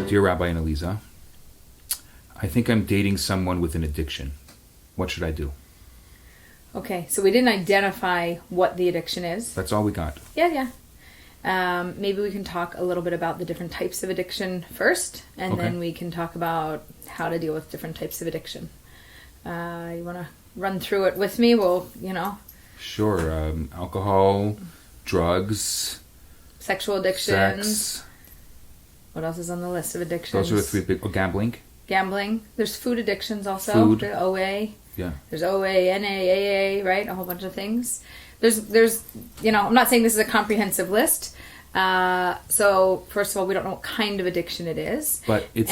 Dear Rabbi and Aleeza, I think I'm dating someone with an addiction. What should I do? Okay, so we didn't identify what the addiction is. That's all we got. Yeah. Maybe we can talk a little bit about the different types of addiction first, and then we can talk about how to deal with different types of addiction. You want to run through it with me? Well, Sure. Alcohol, drugs, sexual addictions. sex. What else is on the list of addictions? Those are the three big. Gambling. Gambling. There's food addictions also. Food. The OA. Yeah. There's OA, NA, AA, right? A whole bunch of things. There's I'm not saying this is a comprehensive list. So first of all, we don't know what kind of addiction it is. But it's...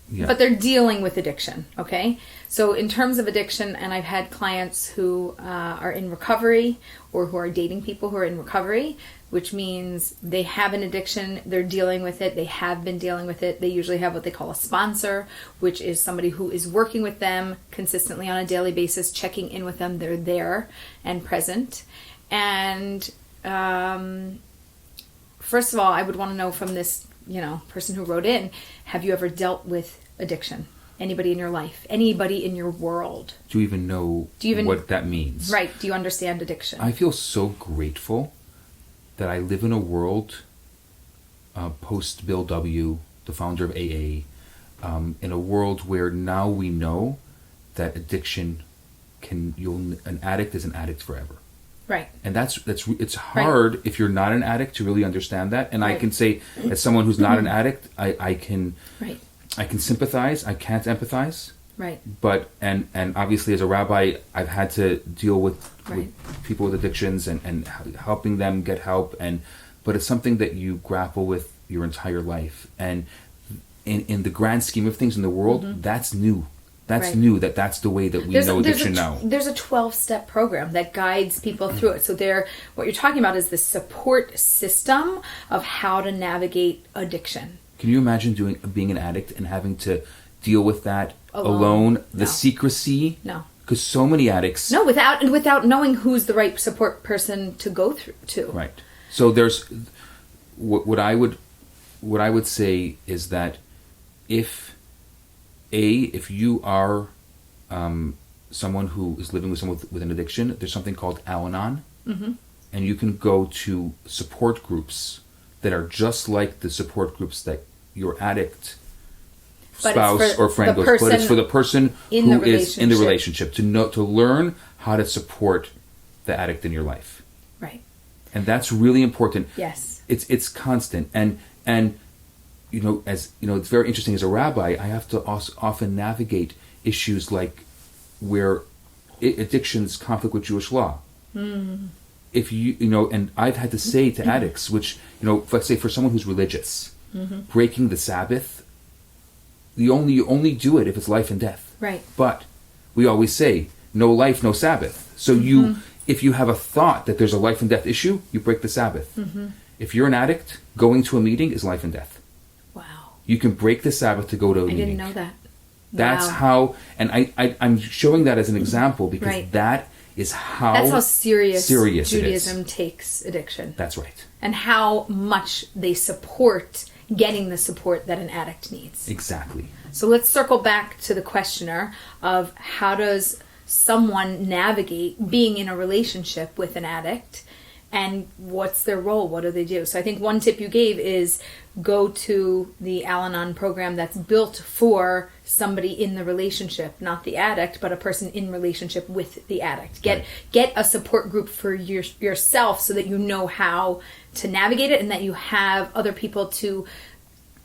But they're dealing with addiction, okay? So in terms of addiction, and I've had clients who are in recovery or who are dating people who are in recovery, which means they have an addiction, they're dealing with it, they have been dealing with it. They usually have what they call a sponsor, which is somebody who is working with them consistently on a daily basis, checking in with them. They're there and present. And first of all, I would want to know from this person who wrote in, have you ever dealt with addiction? Anybody in your life? Anybody in your world? Do you even know what that means? Right. Do you understand addiction? I feel so grateful that I live in a world, post Bill W., the founder of AA, in a world where now we know that addiction an addict is an addict forever. Right. And it's hard if you're not an addict to really understand that. And I can say, as someone who's not an addict, I can sympathize. I can't empathize. Right. But and obviously as a rabbi, I've had to deal with people with addictions and helping them get help. But it's something that you grapple with your entire life. And in the grand scheme of things in the world, that's new. That's new, that's the way that we know addiction now. There's a 12-step program that guides people through it. So what you're talking about is the support system of how to navigate addiction. Can you imagine being an addict and having to deal with that alone? The secrecy? No. Because so many addicts... No, without knowing who's the right support person to go through to. Right. So there's... What I would say is that if you are someone who is living with someone with an addiction, there's something called Al-Anon, and you can go to support groups that are just like the support groups that your addict spouse or friend goes. But it's for the person who is in the relationship to learn how to support the addict in your life. Right. And that's really important. Yes. It's constant and. As it's very interesting as a rabbi, I have to often navigate issues like where addictions conflict with Jewish law. If and I've had to say to addicts, which, let's say for someone who's religious, breaking the Sabbath, you only do it if it's life and death. Right. But we always say, no life, no Sabbath. So if you have a thought that there's a life and death issue, you break the Sabbath. If you're an addict, going to a meeting is life and death. You can break the Sabbath to go to a meeting. I didn't know that. That's how, and I'm showing that as an example because that is that's how serious Judaism takes addiction. That's right. And how much they support getting the support that an addict needs. Exactly. So let's circle back to the questioner of how does someone navigate being in a relationship with an addict and what's their role? What do they do? So I think one tip you gave is go to the Al-Anon program that's built for somebody in the relationship, not the addict, but a person in relationship with the addict. Get a support group for yourself so that you know how to navigate it and that you have other people to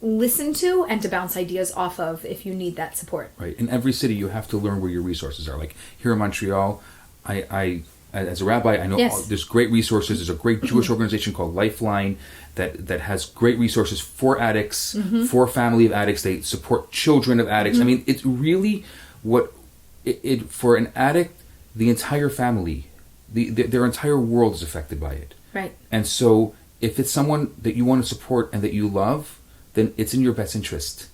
listen to and to bounce ideas off of if you need that support. Right. In every city, you have to learn where your resources are. Like here in Montreal, I as a rabbi, I know there's great resources. There's a great Jewish organization called Lifeline that has great resources for addicts, for family of addicts. They support children of addicts. I mean, it's really for an addict, the entire family, their entire world is affected by it. Right. And so if it's someone that you want to support and that you love, then it's in your best interest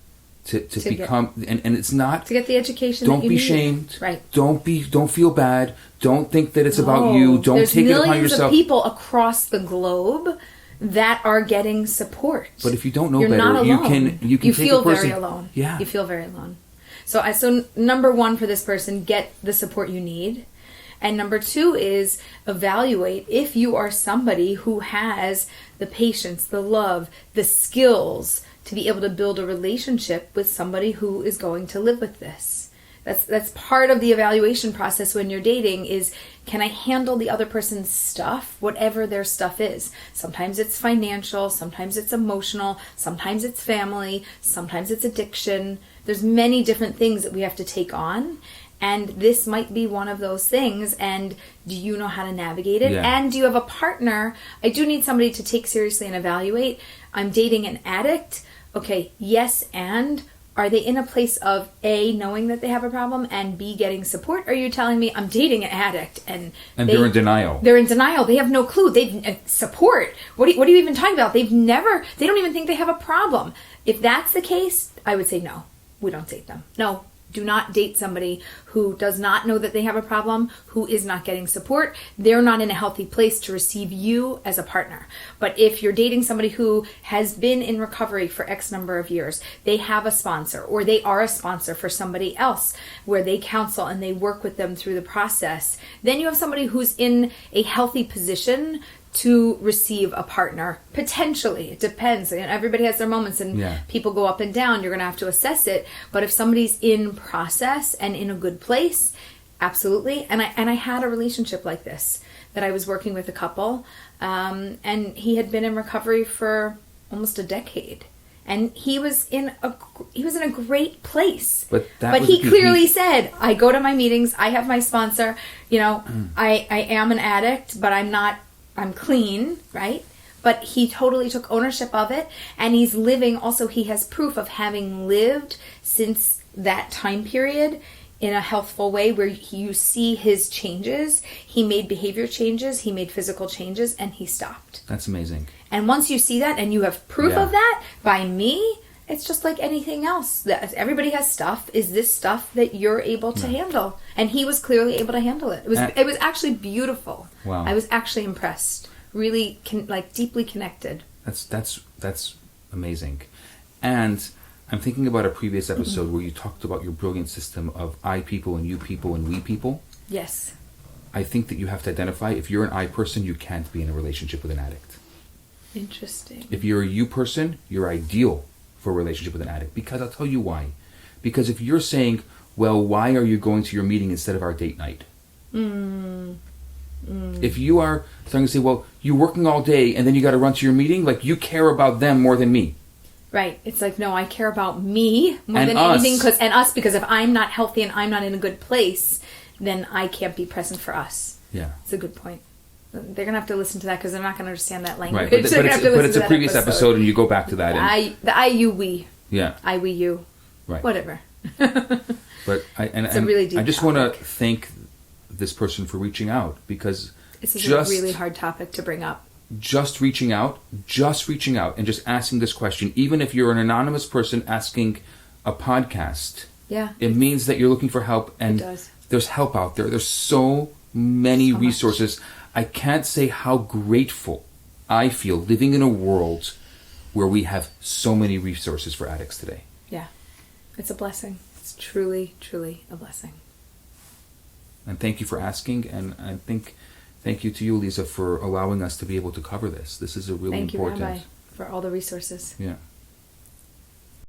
to become, and it's not to get the education. Don't that you be need. shamed. Right. Don't feel bad. Don't think that it's about you. Don't There's take it upon millions yourself. of people across the globe that are getting support. But if you don't know You're better, not alone. you can take feel a person, very alone. Yeah. You feel very alone. So number one for this person, get the support you need. And number two is evaluate if you are somebody who has the patience, the love, the skills to be able to build a relationship with somebody who is going to live with this. That's part of the evaluation process when you're dating is, can I handle the other person's stuff, whatever their stuff is? Sometimes it's financial, sometimes it's emotional, sometimes it's family, sometimes it's addiction. There's many different things that we have to take on. And this might be one of those things. And do you know how to navigate it? Yeah. And do you have a partner? I do need somebody to take seriously and evaluate. I'm dating an addict. Okay, yes, and are they in a place of A, knowing that they have a problem, and B, getting support? Or are you telling me I'm dating an addict and they're in denial? They're in denial. They have no clue. They've support. What are you even talking about? They don't even think they have a problem. If that's the case, I would say no. We don't date them. No. Do not date somebody who does not know that they have a problem, who is not getting support. They're not in a healthy place to receive you as a partner. But if you're dating somebody who has been in recovery for X number of years, they have a sponsor, or they are a sponsor for somebody else where they counsel and they work with them through the process, then you have somebody who's in a healthy position to receive a partner. Potentially. It depends. And everybody has their moments and people go up and down. You're going to have to assess it. But if somebody's in process and in a good place, absolutely. And I had a relationship like this that I was working with a couple and he had been in recovery for almost a decade. And he was in a great place. But he clearly said, I go to my meetings, I have my sponsor, I am an addict, but I'm clean, right? But he totally took ownership of it. And he's living, also he has proof of having lived since that time period in a healthful way where you see his changes. He made behavior changes, he made physical changes, and he stopped. That's amazing. And once you see that and you have proof of that, by me, it's just like anything else. That everybody has stuff. Is this stuff that you're able to handle? And he was clearly able to handle it. It was actually beautiful. Wow. I was actually impressed. Really, deeply connected. That's amazing. And I'm thinking about a previous episode where you talked about your brilliant system of I people and you people and we people. Yes. I think that you have to identify, if you're an I person, you can't be in a relationship with an addict. Interesting. If you're a you person, you're ideal for a relationship with an addict. Because I'll tell you why. Because if you're saying, well, why are you going to your meeting instead of our date night? If you are starting to say, well, you're working all day and then you got to run to your meeting, like you care about them more than me. Right. It's like, no, I care about me more and than us. anything. And us, because if I'm not healthy and I'm not in a good place, then I can't be present for us. Yeah. It's a good point. They're going to have to listen to that because they're not going to understand that language. Right. But it's a previous episode and you go back to that. The I, you, we. Yeah. I, we, you. Right. Whatever. But it's a really deep I just topic. want to thank this person for reaching out, because this is a really hard topic to bring up. Just reaching out and just asking this question, even if you're an anonymous person asking a podcast, it means that you're looking for help, and there's help out there. There's so many resources. I can't say how grateful I feel living in a world where we have so many resources for addicts today. Yeah, it's a blessing. It's truly, truly a blessing. And thank you for asking, and I think thank you to you, Aleeza, for allowing us to be able to cover this. This is a really important... Thank you, Rabbi, for all the resources. Yeah.